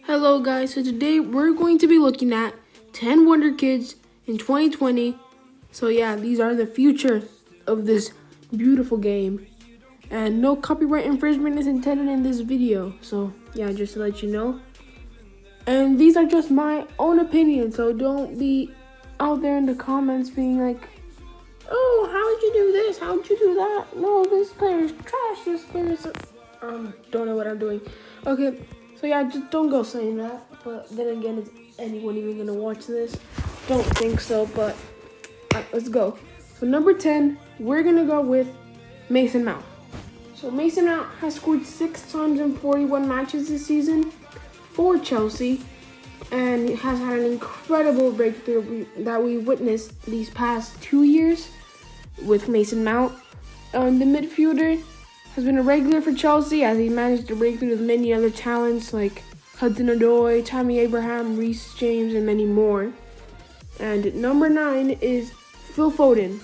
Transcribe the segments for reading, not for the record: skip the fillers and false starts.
Hello guys, so today we're going to be looking at 10 Wonderkids in 2020. So yeah, these are the future of this beautiful game. And no copyright infringement is intended in this video. So yeah, just to let you know. And these are just my own opinion, so don't be out there in the comments being like, oh, how'd you do this? How'd you do that? No, this player is trash. This player is... don't know what I'm doing. Okay, so yeah, just don't go saying that. But then again, is anyone even going to watch this? Don't think so, but let's go. So number 10, we're going to go with Mason Mount. So Mason Mount has scored 6 times in 41 matches this season for Chelsea, and has had an incredible breakthrough that we witnessed these past 2 years with Mason Mount. The midfielder has been a regular for Chelsea as he managed to break through with many other talents like Hudson-Odoi, Tammy Abraham, Reece James, and many more. And number 9 is Phil Foden.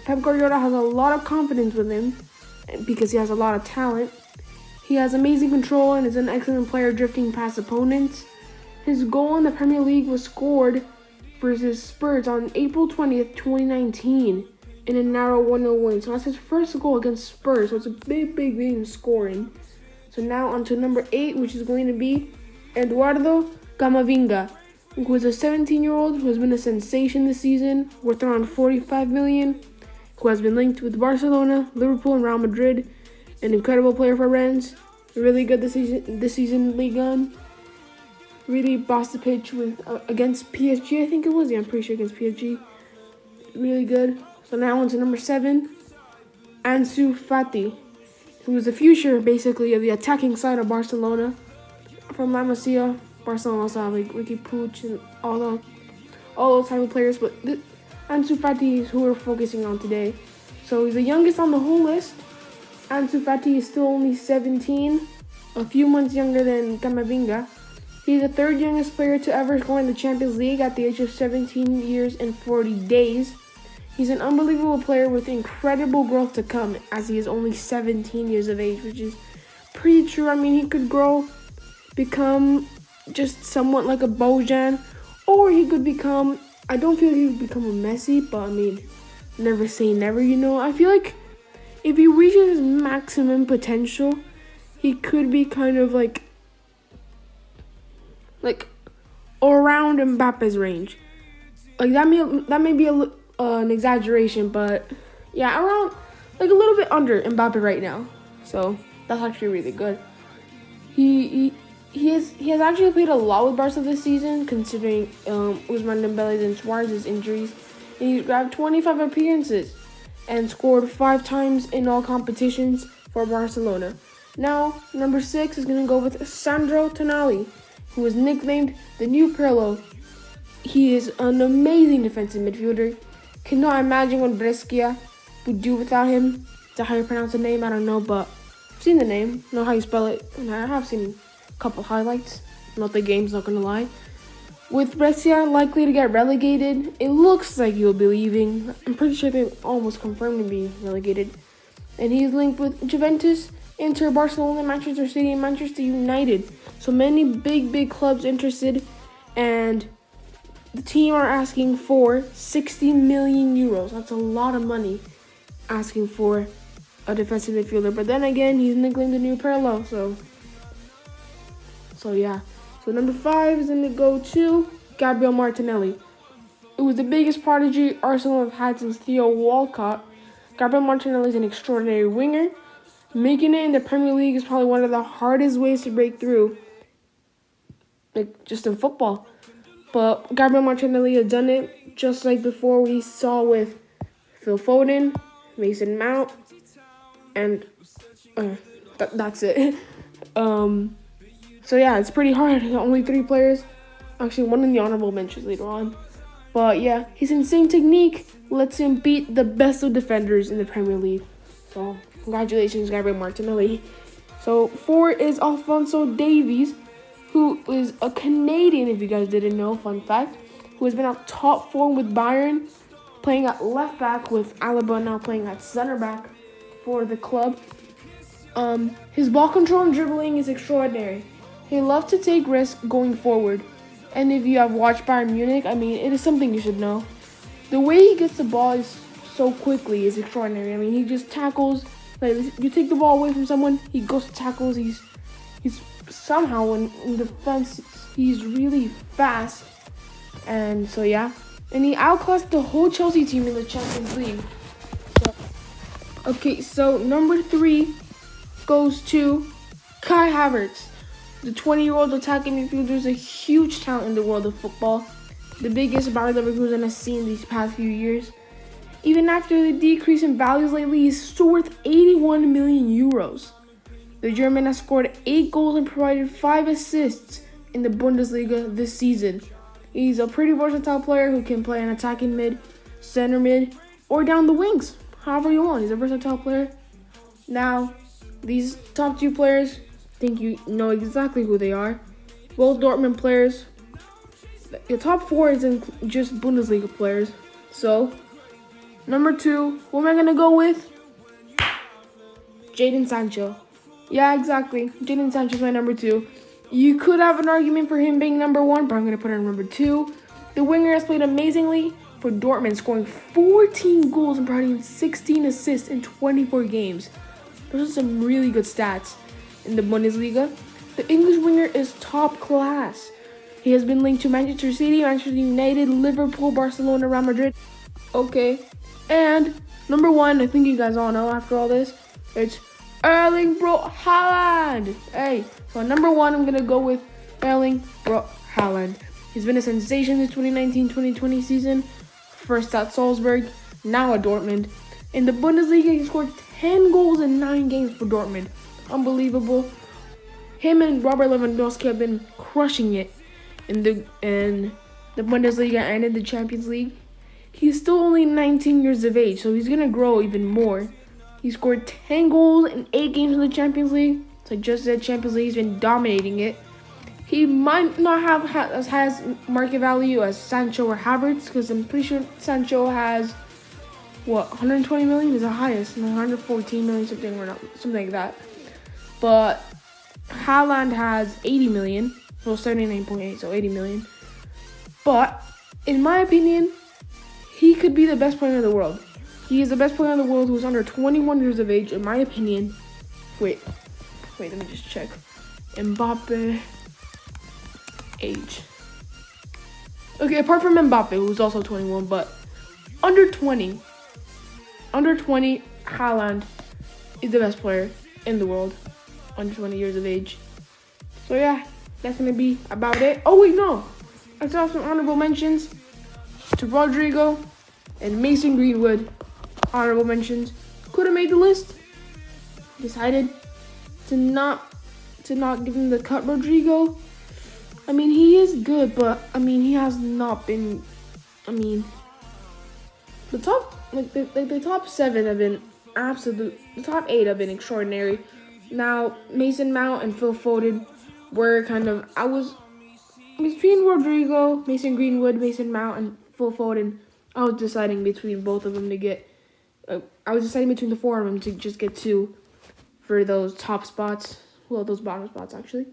Pep Guardiola has a lot of confidence with him because he has a lot of talent. He has amazing control and is an excellent player drifting past opponents. His goal in the Premier League was scored versus Spurs on April 20th, 2019 in a narrow 1-0 win. So that's his first goal against Spurs, so it's a big game scoring. So now on to number 8, which is going to be Eduardo Camavinga, who is a 17-year-old who has been a sensation this season, worth around 45 million, who has been linked with Barcelona, Liverpool, and Real Madrid. An incredible player for Rennes. Really good this season Ligue 1. Really bossed the pitch with against PSG, I think it was. Yeah, I'm pretty sure against PSG. Really good. So now on to number 7, Ansu Fati, who is the future, basically, of the attacking side of Barcelona. From La Masia, Barcelona also have like Ricky Puig and all those type of players. But Ansu Fati is who we're focusing on today. So he's the youngest on the whole list. Ansu Fati is still only 17, a few months younger than Camavinga. He's the 3rd youngest player to ever score in the Champions League at the age of 17 years and 40 days. He's an unbelievable player with incredible growth to come, as he is only 17 years of age, which is pretty true. I mean, he could become just somewhat like a Bojan, or he could become, I don't feel like he would become a Messi, but I mean, never say never, you know. I feel like if he reaches his maximum potential, he could be kind of like around Mbappe's range. Like that may be an exaggeration, but yeah, around like a little bit under Mbappe right now. So that's actually really good. He has actually played a lot with Barca this season, considering Ousmane Dembele's and Suarez's injuries, and he's grabbed 25 appearances and scored 5 times in all competitions for Barcelona. Now, number 6 is going to go with Sandro Tonali, who is nicknamed the new Pirlo. He is an amazing defensive midfielder. Cannot imagine what Brescia would do without him. Is that how you pronounce the name? I don't know, but I've seen the name. Know how you spell it. And I have seen a couple highlights. Not the games, not going to lie. With Brescia likely to get relegated, it looks like he'll be leaving. I'm pretty sure they almost confirmed to be relegated. And he's linked with Juventus, Inter, Barcelona, Manchester City, and Manchester United. So many big clubs interested, and the team are asking for 60 million euros. That's a lot of money asking for a defensive midfielder. But then again, he's nicknamed the new Pirlo, so yeah. So number 5 is going to go to Gabriel Martinelli. It was the biggest prodigy Arsenal have had since Theo Walcott. Gabriel Martinelli is an extraordinary winger. Making it in the Premier League is probably one of the hardest ways to break through, like just in football. But Gabriel Martinelli has done it, just like before we saw with Phil Foden, Mason Mount, and that's it. So yeah, it's pretty hard. Only 3 players. Actually, one in the honorable mentions later on. But yeah, his insane technique lets him beat the best of defenders in the Premier League. So congratulations, Gabriel Martinelli. So 4 is Alphonso Davies, who is a Canadian, if you guys didn't know, fun fact, who has been at top form with Bayern, playing at left back with Alaba now playing at center back for the club. His ball control and dribbling is extraordinary. He loves to take risks going forward. And if you have watched Bayern Munich, I mean, it is something you should know. The way he gets the ball is so quickly is extraordinary. I mean, he just tackles. Like, you take the ball away from someone, he goes to tackles. He's somehow in defense, he's really fast. And so, yeah. And he outclassed the whole Chelsea team in the Champions League. Okay, so number 3 goes to Kai Havertz. The 20-year-old attacking midfielder is a huge talent in the world of football. The biggest Bayer Leverkusen has seen these past few years. Even after the decrease in values lately, he's still worth 81 million euros. The German has scored 8 goals and provided 5 assists in the Bundesliga this season. He's a pretty versatile player who can play an attacking mid, center mid, or down the wings. However you want. He's a versatile player. Now, these top 2 players, I think you know exactly who they are. Both Dortmund players. The top 4 isn't just Bundesliga players. So, number 2, who am I going to go with? Jadon Sancho. Yeah, exactly. Jadon Sancho is my number 2. You could have an argument for him being number 1, but I'm going to put him number 2. The winger has played amazingly for Dortmund, scoring 14 goals and providing 16 assists in 24 games. Those are some really good stats in the Bundesliga. The English winger is top class. He has been linked to Manchester City, Manchester United, Liverpool, Barcelona, Real Madrid. Okay. And number 1, I think you guys all know after all this, it's Erling Braut Håland. Hey, so number 1, I'm going to go with Erling Braut Håland. He's been a sensation this 2019-2020 season. First at Salzburg, now at Dortmund. In the Bundesliga, he scored 10 goals in 9 games for Dortmund. Unbelievable. Him and Robert Lewandowski have been crushing it in the Bundesliga and in the Champions League. He's still only 19 years of age, so he's going to grow even more. He scored 10 goals in 8 games in the Champions League. So I just said Champions League, he's been dominating it. He might not have as high market value as Sancho or Havertz, because I'm pretty sure Sancho has, 120 million is the highest, and 114 million, something like that. But Haaland has 80 million, well, 79.8, so 80 million. But, in my opinion, he could be the best player in the world. He is the best player in the world who's under 21 years of age, in my opinion. Wait, let me just check. Mbappe age. Okay, apart from Mbappe, who's also 21, but under 20, Haaland is the best player in the world, under 20 years of age. So yeah, that's gonna be about it. Oh wait, no, I still have some honorable mentions to Rodrygo and Mason Greenwood. Honorable mentions. Could have made the list. Decided to not give him the cut. Rodrygo, I mean, he is good, but I mean, he has not been. I mean, the top 7 have been absolute. The top 8 have been extraordinary. Now, Mason Mount and Phil Foden were kind of. I was between Rodrygo, Mason Greenwood, Mason Mount, and Phil Foden. I was deciding between both of them to get. I was deciding between the 4 of them to just get 2 for those top spots. Well, those bottom spots actually.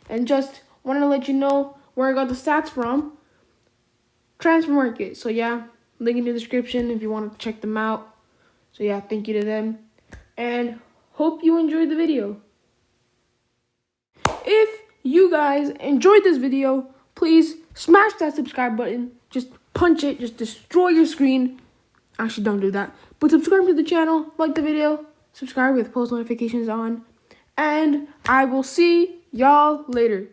And just wanted to let you know where I got the stats from. Transfer Market. So yeah, link in the description if you want to check them out. So yeah, thank you to them. And hope you enjoyed the video. If you guys enjoyed this video, please smash that subscribe button. Just punch it. Just destroy your screen. Actually, don't do that. But subscribe to the channel, like the video, subscribe with post notifications on. And I will see y'all later.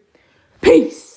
Peace!